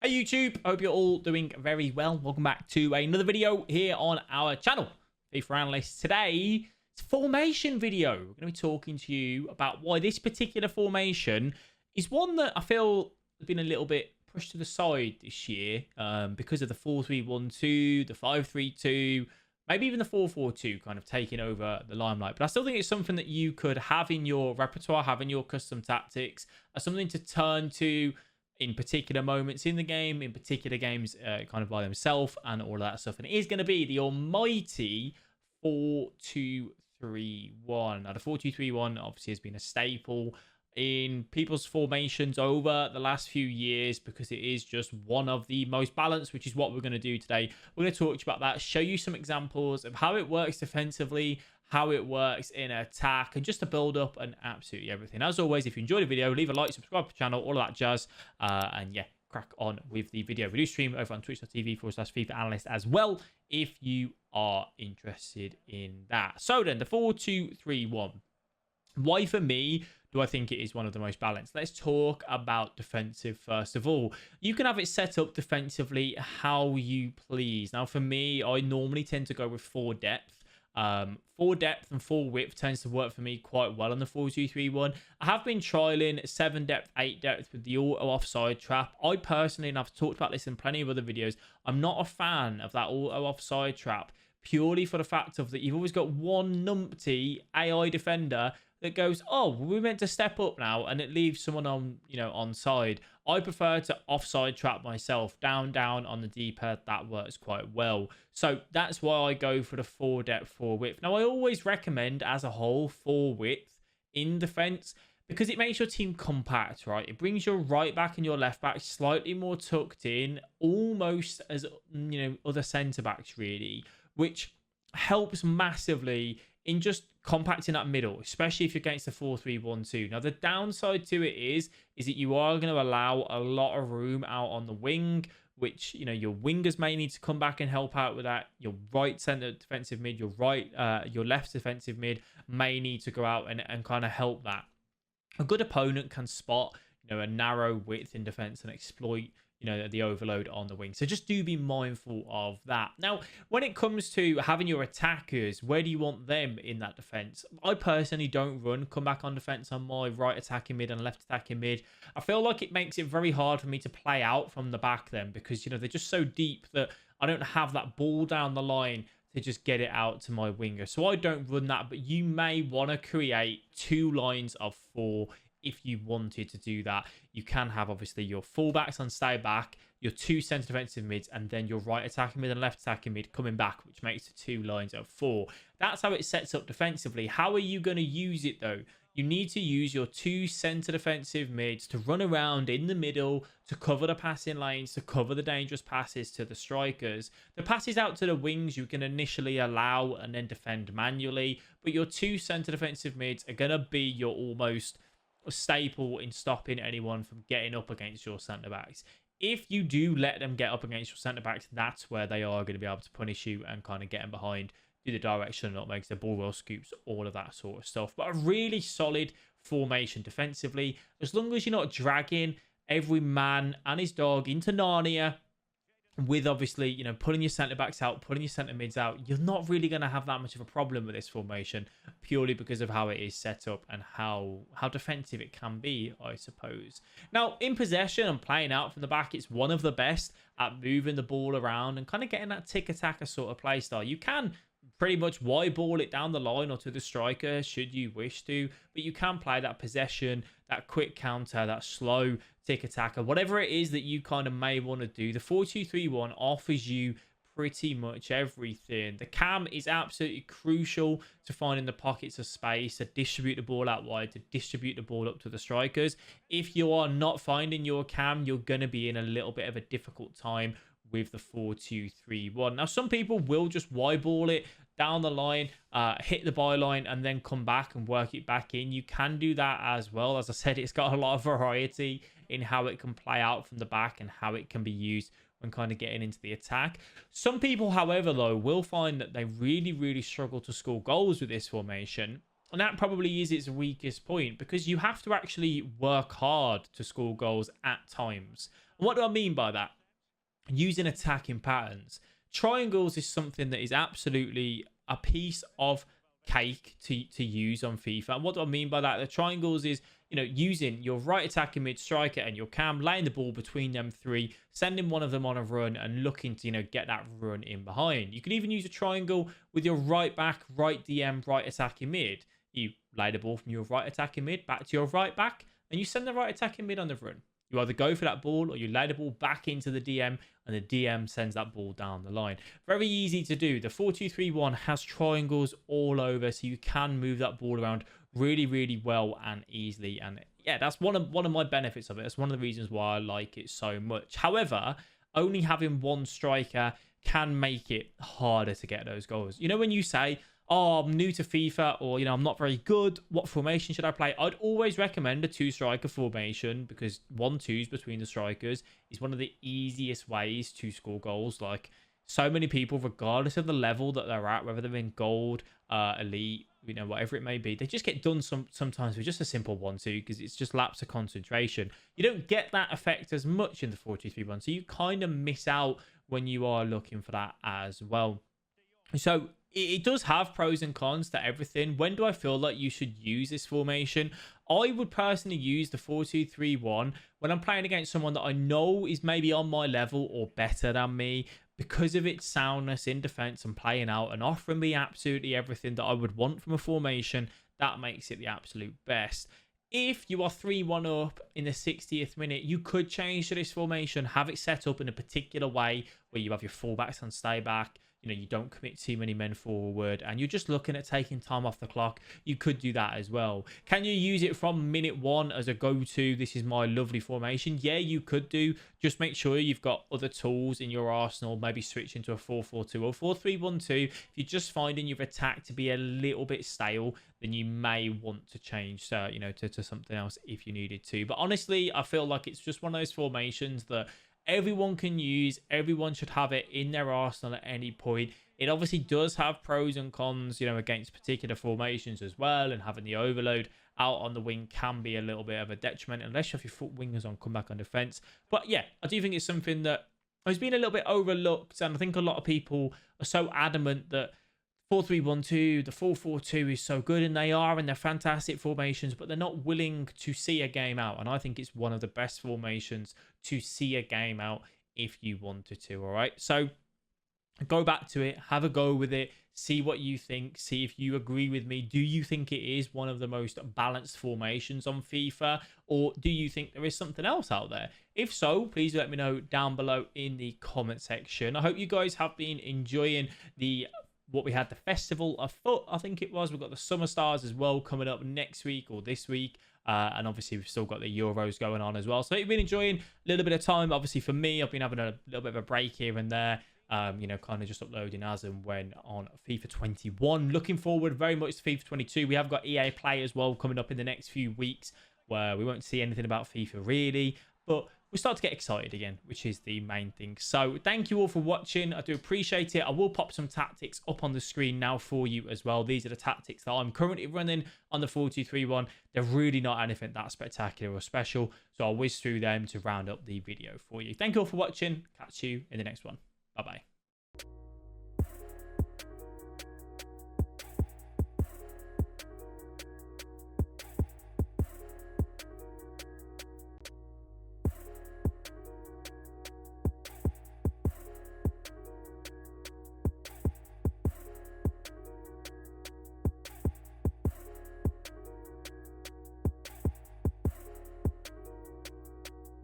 Hey YouTube, hope you're all doing very well. Welcome back to another video here on our channel, FIFA Analyst. Today, it's a formation video. We're going to be talking to you about why this particular formation is one that I feel has been a little bit pushed to the side this year because of the 4-3-1-2, the 5-3-2, maybe even the 4-4-2 kind of taking over the limelight. But I still think it's something that you could have in your repertoire, have in your custom tactics, as something to turn to in particular moments in the game, in particular games kind of by themselves and all of that stuff. And it is going to be the almighty 4-2-3-1. Now, the 4-2-3-1 obviously has been a staple in people's formations over the last few years because it is just one of the most balanced, which is what we're going to do today. We're going to talk to you about that, show you some examples of how it works defensively, how it works in attack, and just to build up and absolutely everything. As always, if you enjoyed the video, leave a like, subscribe to the channel, all of that jazz. And yeah, crack on with the video. We do stream over on twitch.tv/FIFA Analyst as well, if you are interested in that. So then, the 4-2-3-1. Why, for me, do I think it is one of the most balanced? Let's talk about defensive first of all. You can have it set up defensively how you please. Now, for me, I normally tend to go with 4 depth. 4 depth and 4 width tends to work for me quite well on the 4-2-3-1. I have been trialing 7 depth, 8 depth with the auto offside trap. I personally, and I've talked about this in plenty of other videos, I'm not a fan of that auto offside trap purely for the fact of that you've always got one numpty AI defender that goes, oh, we're meant to step up now, and it leaves someone on, on side. I prefer to offside trap myself, down on the D-pad. That works quite well. So that's why I go for the 4 depth, 4 width. Now, I always recommend, as a whole, 4 width in defense because it makes your team compact, right? It brings your right back and your left back slightly more tucked in, almost as, other centre backs, really, which helps massively in just compacting that middle, especially if you're against the 4-3-1-2. Now, the downside to it is that you are going to allow a lot of room out on the wing, which, your wingers may need to come back and help out with that. Your right centre defensive mid, your left defensive mid may need to go out and kind of help that. A good opponent can spot, a narrow width in defense and exploit the overload on the wing. So just do be mindful of that. Now, when it comes to having your attackers, where do you want them in that defense? I personally don't run come back on defense on my right attacking mid and left attacking mid. I feel like it makes it very hard for me to play out from the back then because, they're just so deep that I don't have that ball down the line to just get it out to my winger. So I don't run that, but you may want to create 2 lines of 4 if you wanted to do that. You can have obviously your fullbacks on stay back, your 2 centre defensive mids, and then your right attacking mid and left attacking mid coming back, which makes the 2 lines of 4. That's how it sets up defensively. How are you going to use it though? You need to use your 2 centre defensive mids to run around in the middle, to cover the passing lanes, to cover the dangerous passes to the strikers. The passes out to the wings you can initially allow and then defend manually, but your 2 centre defensive mids are going to be your almost staple in stopping anyone from getting up against your centre backs. If you do let them get up against your centre backs, that's where they are going to be able to punish you and kind of get them behind, do the direction that makes the ball well scoops, all of that sort of stuff. But a really solid formation defensively, as long as you're not dragging every man and his dog into Narnia with obviously, pulling your centre backs out, pulling your centre mids out, you're not really going to have that much of a problem with this formation purely because of how it is set up and how defensive it can be, I suppose. Now, in possession and playing out from the back, it's one of the best at moving the ball around and kind of getting that tick-attacker sort of play style. You can pretty much wide ball it down the line or to the striker should you wish to, but you can play that possession, that quick counter, that slow tick attacker, whatever it is that you kind of may want to do. The 4-2-3-1 offers you pretty much everything. The cam is absolutely crucial to finding the pockets of space, to distribute the ball out wide, to distribute the ball up to the strikers. If you are not finding your cam, you're going to be in a little bit of a difficult time with the 4-2-3-1. Now, some people will just wide ball it down the line, hit the byline, and then come back and work it back in. You can do that as well. As I said, it's got a lot of variety in how it can play out from the back and how it can be used when kind of getting into the attack. Some people, however, though, will find that they really, really struggle to score goals with this formation And that probably is its weakest point, because you have to actually work hard to score goals at times. And what do I mean by that? Using attacking patterns. Triangles is something that is absolutely a piece of cake to use on FIFA. And what do I mean by that? The triangles is, using your right attacking mid striker and your cam, laying the ball between them three, sending one of them on a run and looking to, get that run in behind. You can even use a triangle with your right back, right DM, right attacking mid. You lay the ball from your right attacking mid back to your right back, and you send the right attacking mid on the run. You either go for that ball or you lay the ball back into the DM, and the DM sends that ball down the line. Very easy to do. The 4-2-3-1 has triangles all over, so you can move that ball around really, really well and easily. And yeah, that's one of my benefits of it. That's one of the reasons why I like it so much. However, only having one striker can make it harder to get those goals. When you say, oh, I'm new to FIFA, or, I'm not very good, what formation should I play? I'd always recommend a 2-striker formation, because 1-2s between the strikers is one of the easiest ways to score goals. Like, so many people, regardless of the level that they're at, whether they're in gold, elite, whatever it may be, they just get done sometimes with just a simple 1-2, because it's just lapse of concentration. You don't get that effect as much in the 4-2-3-1, so you kind of miss out when you are looking for that as well. So it does have pros and cons to everything. When do I feel like you should use this formation? I would personally use the 4-2-3-1 when I'm playing against someone that I know is maybe on my level or better than me, because of its soundness in defense and playing out and offering me absolutely everything that I would want from a formation. That makes it the absolute best. If you are 3-1 up in the 60th minute, you could change to this formation, have it set up in a particular way where you have your fullbacks on stay back. You don't commit too many men forward, and you're just looking at taking time off the clock. You could do that as well. Can you use it from minute 1 as a go-to? This is my lovely formation. Yeah, you could do. Just make sure you've got other tools in your arsenal. Maybe switch into a 4-4-2 or 4-3-1-2. If you're just finding your attack to be a little bit stale, then you may want to change, to something else if you needed to. But honestly, I feel like it's just one of those formations that everyone can use. Everyone should have it in their arsenal at any point. It obviously does have pros and cons, against particular formations as well. And having the overload out on the wing can be a little bit of a detriment, unless you have your foot wingers on comeback on defense. But yeah, I do think it's something that has been a little bit overlooked. And I think a lot of people are so adamant that 4-3-1-2, the 4-4-2 is so good, and they are, and they're fantastic formations, but they're not willing to see a game out. And I think it's one of the best formations to see a game out if you wanted to. All right, so go back to it, have a go with it, see what you think, see if you agree with me. Do you think it is one of the most balanced formations on FIFA, or do you think there is something else out there? If so, please let me know down below in the comment section. I hope you guys have been enjoying what we had, the Festival of FUT, I think it was. We've got the Summer Stars as well coming up next week or this week. And obviously, we've still got the Euros going on as well. So, you've been enjoying a little bit of time. Obviously, for me, I've been having a little bit of a break here and there. Kind of just uploading as and when on FIFA 21. Looking forward very much to FIFA 22. We have got EA Play as well coming up in the next few weeks, where we won't see anything about FIFA really. But we start to get excited again, which is the main thing. So thank you all for watching. I do appreciate it. I will pop some tactics up on the screen now for you as well. These are the tactics that I'm currently running on the 4-2-3-1. They're really not anything that spectacular or special, so I'll whiz through them to round up the video for you. Thank you all for watching. Catch you in the next one. Bye-bye.